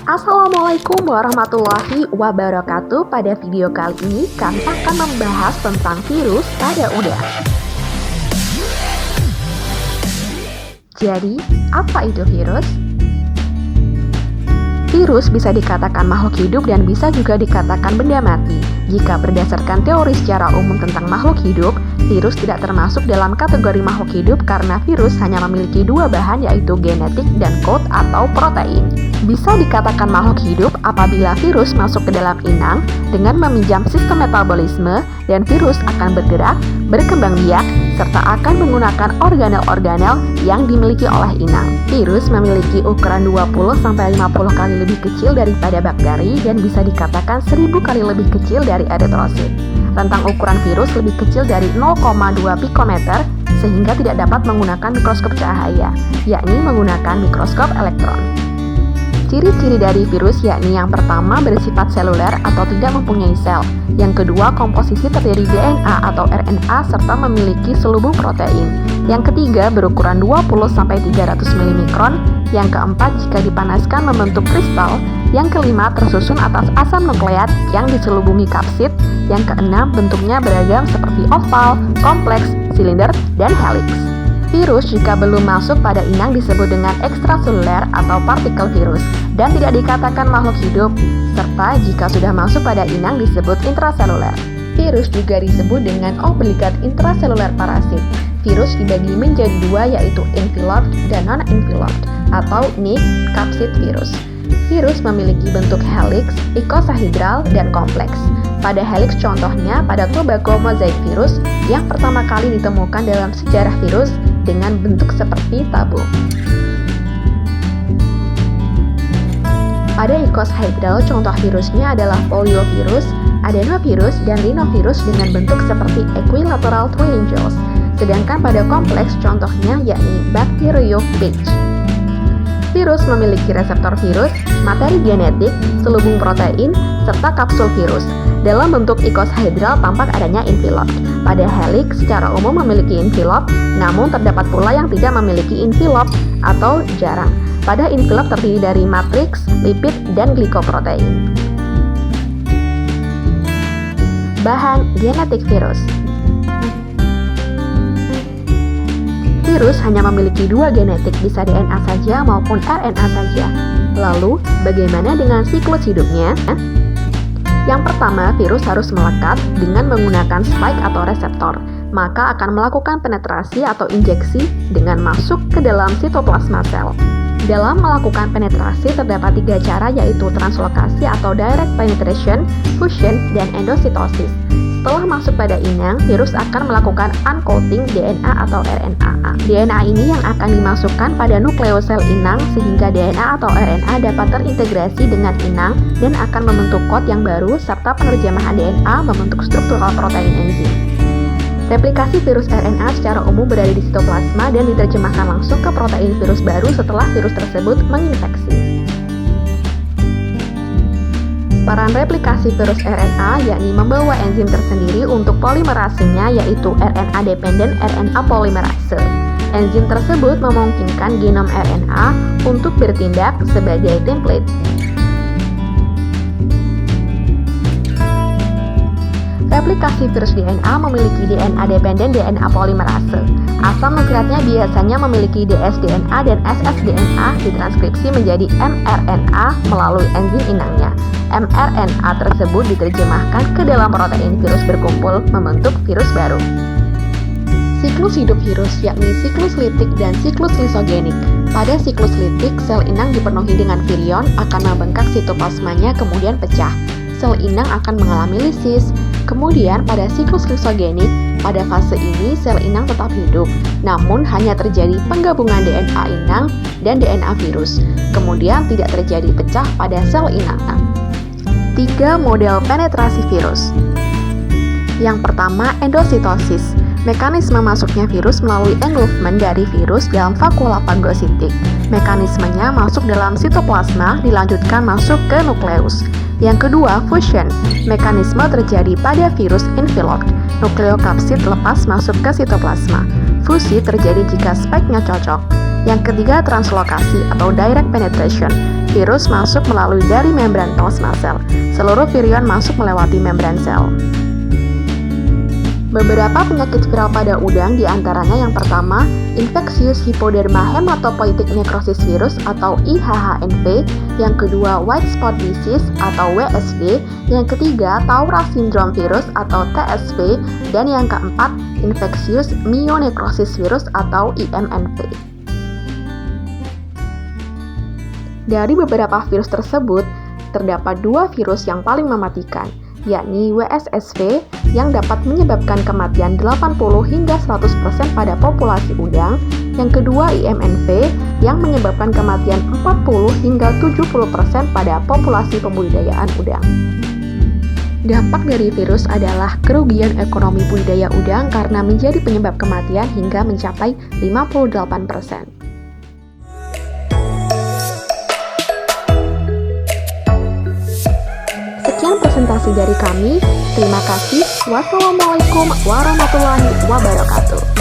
Assalamualaikum warahmatullahi wabarakatuh. Pada video kali ini kami akan membahas tentang virus pada udara. Jadi, apa itu virus? Virus bisa dikatakan makhluk hidup dan bisa juga dikatakan benda mati. Jika berdasarkan teori secara umum tentang makhluk hidup, virus tidak termasuk dalam kategori makhluk hidup karena virus hanya memiliki dua bahan, yaitu genetik dan code atau protein. Bisa dikatakan makhluk hidup apabila virus masuk ke dalam inang dengan meminjam sistem metabolisme, dan virus akan bergerak, berkembang biak, serta akan menggunakan organel-organel yang dimiliki oleh inang. Virus memiliki ukuran 20-50 kali lebih kecil daripada bakteri dan bisa dikatakan 1000 kali lebih kecil dari eritrosit. Rentang ukuran virus lebih kecil dari 0,2 pikometer sehingga tidak dapat menggunakan mikroskop cahaya, yakni menggunakan mikroskop elektron. Ciri-ciri dari virus yakni yang pertama bersifat seluler atau tidak mempunyai sel. Yang kedua, komposisi terdiri DNA atau RNA serta memiliki selubung protein. Yang ketiga, berukuran 20-300 mmikron. Yang keempat, jika dipanaskan membentuk kristal. Yang kelima, tersusun atas asam nukleat yang diselubungi kapsid. Yang keenam, bentuknya beragam seperti oval, kompleks, silinder, dan helix. Virus jika belum masuk pada inang disebut dengan ekstraseluler atau partikel virus dan tidak dikatakan makhluk hidup, serta jika sudah masuk pada inang disebut intraseluler. Virus juga disebut dengan obligat intraseluler parasit. Virus dibagi menjadi dua, yaitu enveloped dan non-enveloped atau nick capsid virus. Virus memiliki bentuk helix, ikosahedral, dan kompleks. Pada helix contohnya pada tobacco mosaic virus yang pertama kali ditemukan dalam sejarah virus dengan bentuk seperti tabung. Pada icosahedral contoh virusnya adalah poliovirus, adenovirus, dan rhinovirus dengan bentuk seperti equilateral twinning gels. Sedangkan pada kompleks contohnya yakni bacteriophage. Virus memiliki reseptor virus, materi genetik, selubung protein, serta kapsul virus. Dalam bentuk icosahedral tampak adanya envelope. Pada helix secara umum memiliki envelope, namun terdapat pula yang tidak memiliki envelope atau jarang. Pada envelope terdiri dari matriks, lipid, dan glikoprotein. Bahan genetik virus. Virus hanya memiliki dua genetik, bisa DNA saja maupun RNA saja. Lalu, bagaimana dengan siklus hidupnya? Yang pertama, virus harus melekat dengan menggunakan spike atau reseptor, maka akan melakukan penetrasi atau injeksi dengan masuk ke dalam sitoplasma sel. Dalam melakukan penetrasi terdapat tiga cara, yaitu translokasi atau direct penetration, fusion, dan endositosis. Setelah masuk pada inang, virus akan melakukan uncoating DNA atau RNA. DNA ini yang akan dimasukkan pada nukleosel inang sehingga DNA atau RNA dapat terintegrasi dengan inang dan akan membentuk kot yang baru serta penerjemahan DNA membentuk struktural protein enzim. Replikasi virus RNA secara umum berada di sitoplasma dan diterjemahkan langsung ke protein virus baru setelah virus tersebut menginfeksi. Peran replikasi virus RNA yakni membawa enzim tersendiri untuk polimerasenya, yaitu RNA dependent RNA polymerase. Enzim tersebut memungkinkan genom RNA untuk bertindak sebagai template. Replikasi virus DNA memiliki DNA dependent DNA polymerase. Asam nukleatnya biasanya memiliki dsDNA dan ssDNA ditranskripsi menjadi mRNA melalui enzim inangnya. mRNA tersebut diterjemahkan ke dalam protein virus berkumpul membentuk virus baru. Siklus hidup virus yakni siklus litik dan siklus lisogenik. Pada siklus litik, sel inang dipenuhi dengan virion akan membengkak sitoplasmanya kemudian pecah. Sel inang akan mengalami lisis. Kemudian pada siklus lisogenik, pada fase ini sel inang tetap hidup, namun hanya terjadi penggabungan DNA inang dan DNA virus. Kemudian tidak terjadi pecah pada sel inang. 3 model penetrasi virus. Yang pertama, endositosis. Mekanisme masuknya virus melalui engulfment dari virus dalam vakula fagositik. Mekanismenya masuk dalam sitoplasma, dilanjutkan masuk ke nukleus. Yang kedua, fusion. Mekanisme terjadi pada virus enveloped. Nukleokapsid lepas masuk ke sitoplasma. Fusi terjadi jika spike-nya cocok. Yang ketiga, translokasi atau direct penetration. Virus masuk melalui dari membran plasma sel. Seluruh virion masuk melewati membran sel. Beberapa penyakit viral pada udang diantaranya yang pertama, Infectious Hypoderma Hematopoietic Necrosis Virus atau IHHNV, yang kedua, White Spot Disease atau WSD, yang ketiga, Taura Syndrome Virus atau TSV, dan yang keempat, Infectious Myonecrosis Virus atau IMNV. Dari beberapa virus tersebut, terdapat dua virus yang paling mematikan, yakni WSSV yang dapat menyebabkan kematian 80 hingga 100% pada populasi udang, yang kedua IMNV yang menyebabkan kematian 40 hingga 70% pada populasi pembudidayaan udang. Dampak dari virus adalah kerugian ekonomi budidaya udang karena menjadi penyebab kematian hingga mencapai 58%. Sekian presentasi dari kami. Terima kasih. Wassalamualaikum warahmatullahi wabarakatuh.